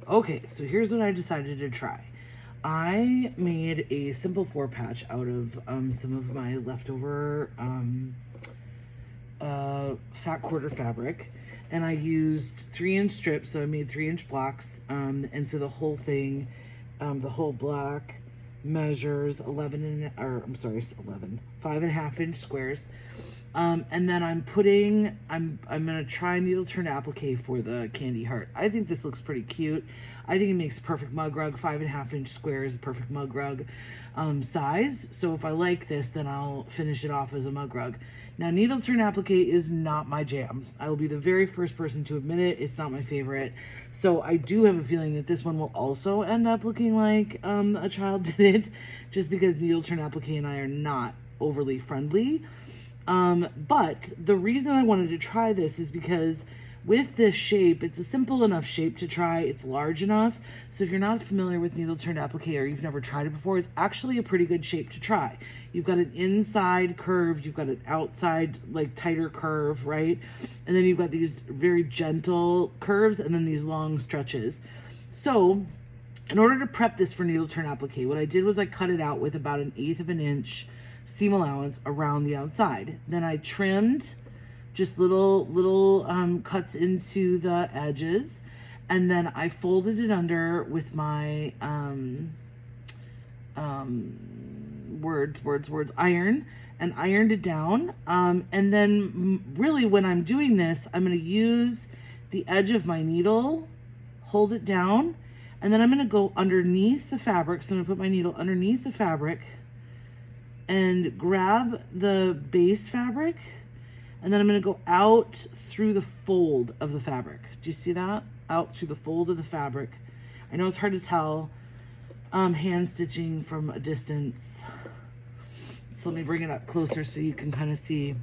Okay, so here's what I decided to try. I made a simple 4-patch out of some of my leftover fat quarter fabric, and I used 3-inch strips, so I made 3-inch blocks, and so the whole thing, the whole block measures 11 or I'm sorry, 11, 5.5-inch squares. And then I'm gonna try needle turn applique for the candy heart. I think this looks pretty cute. I think it makes a perfect mug rug. 5.5-inch square is a perfect mug rug size. So if I like this, then I'll finish it off as a mug rug. Now, needle turn applique is not my jam. I will be the very first person to admit it. It's not my favorite. So I do have a feeling that this one will also end up looking like a child did it, just because needle turn applique and I are not overly friendly. But the reason I wanted to try this is because with this shape, it's a simple enough shape to try. It's large enough. So if you're not familiar with needle turned applique or you've never tried it before, it's actually a pretty good shape to try. You've got an inside curve, you've got an outside like tighter curve, right? And then you've got these very gentle curves and then these long stretches. So in order to prep this for needle turn applique, what I did was I cut it out with about 1/8 of an inch seam allowance around the outside. Then I trimmed just little cuts into the edges, and then I folded it under with my iron, and ironed it down. And then really when I'm doing this, I'm going to use the edge of my needle, hold it down, and then I'm going to go underneath the fabric. So I'm going to put my needle underneath the fabric and grab the base fabric, and then I'm going to go out through the fold of the fabric. Do you see that? Out through the fold of the fabric. I know it's hard to tell hand stitching from a distance, so let me bring it up closer so you can kind of see.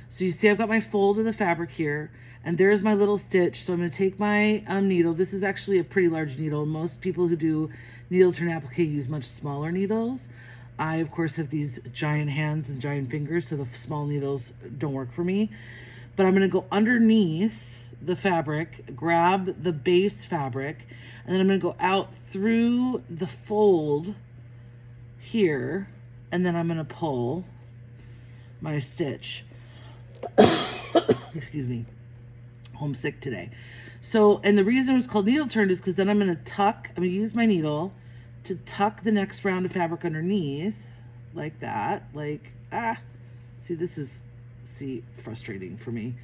So you see I've got my fold of the fabric here, and there's my little stitch. So I'm going to take my needle. This is actually a pretty large needle. Most people who do needle turn applique use much smaller needles. I, of course, have these giant hands and giant fingers, so the small needles don't work for me. But I'm going to go underneath the fabric, grab the base fabric, and then I'm going to go out through the fold here, and then I'm going to pull my stitch. Excuse me. Homesick today. So, and the reason it's called needle turned is because then I'm going to use my needle to tuck the next round of fabric underneath, like that, see, frustrating for me.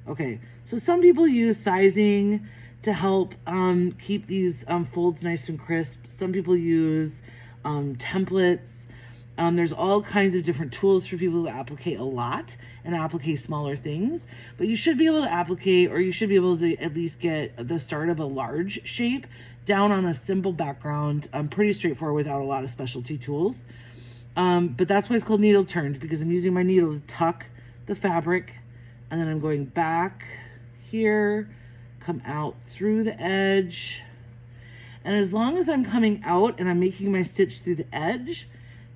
Okay, so some people use sizing to help keep these folds nice and crisp. Some people use templates. There's all kinds of different tools for people who applique a lot and applique smaller things, but you should be able to applique, or you should be able to at least get the start of a large shape down on a simple background, pretty straightforward without a lot of specialty tools. But that's why it's called needle turned, because I'm using my needle to tuck the fabric, and then I'm going back here, come out through the edge. And as long as I'm coming out and I'm making my stitch through the edge,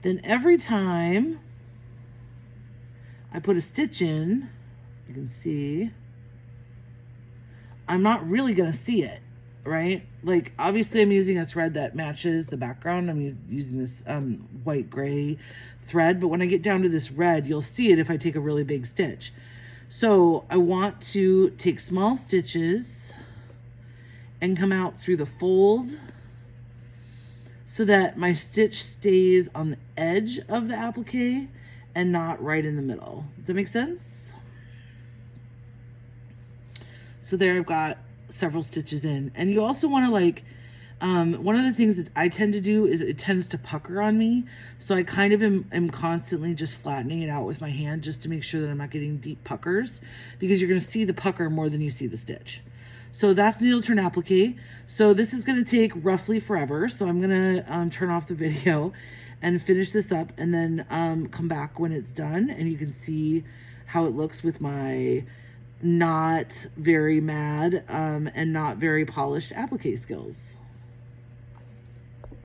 then every time I put a stitch in, you can see, I'm not really gonna see it, right? Like, obviously I'm using a thread that matches the background. I'm using this white gray thread, but when I get down to this red, you'll see it if I take a really big stitch. So I want to take small stitches and come out through the fold so that my stitch stays on the edge of the applique and not right in the middle. Does that make sense? So there I've got several stitches in. And you also want to one of the things that I tend to do is it tends to pucker on me. So I kind of am constantly just flattening it out with my hand just to make sure that I'm not getting deep puckers, because you're going to see the pucker more than you see the stitch. So that's needle turn applique. So this is going to take roughly forever. So I'm going to turn off the video and finish this up, and then come back when it's done, and you can see how it looks with my not very mad and not very polished applique skills.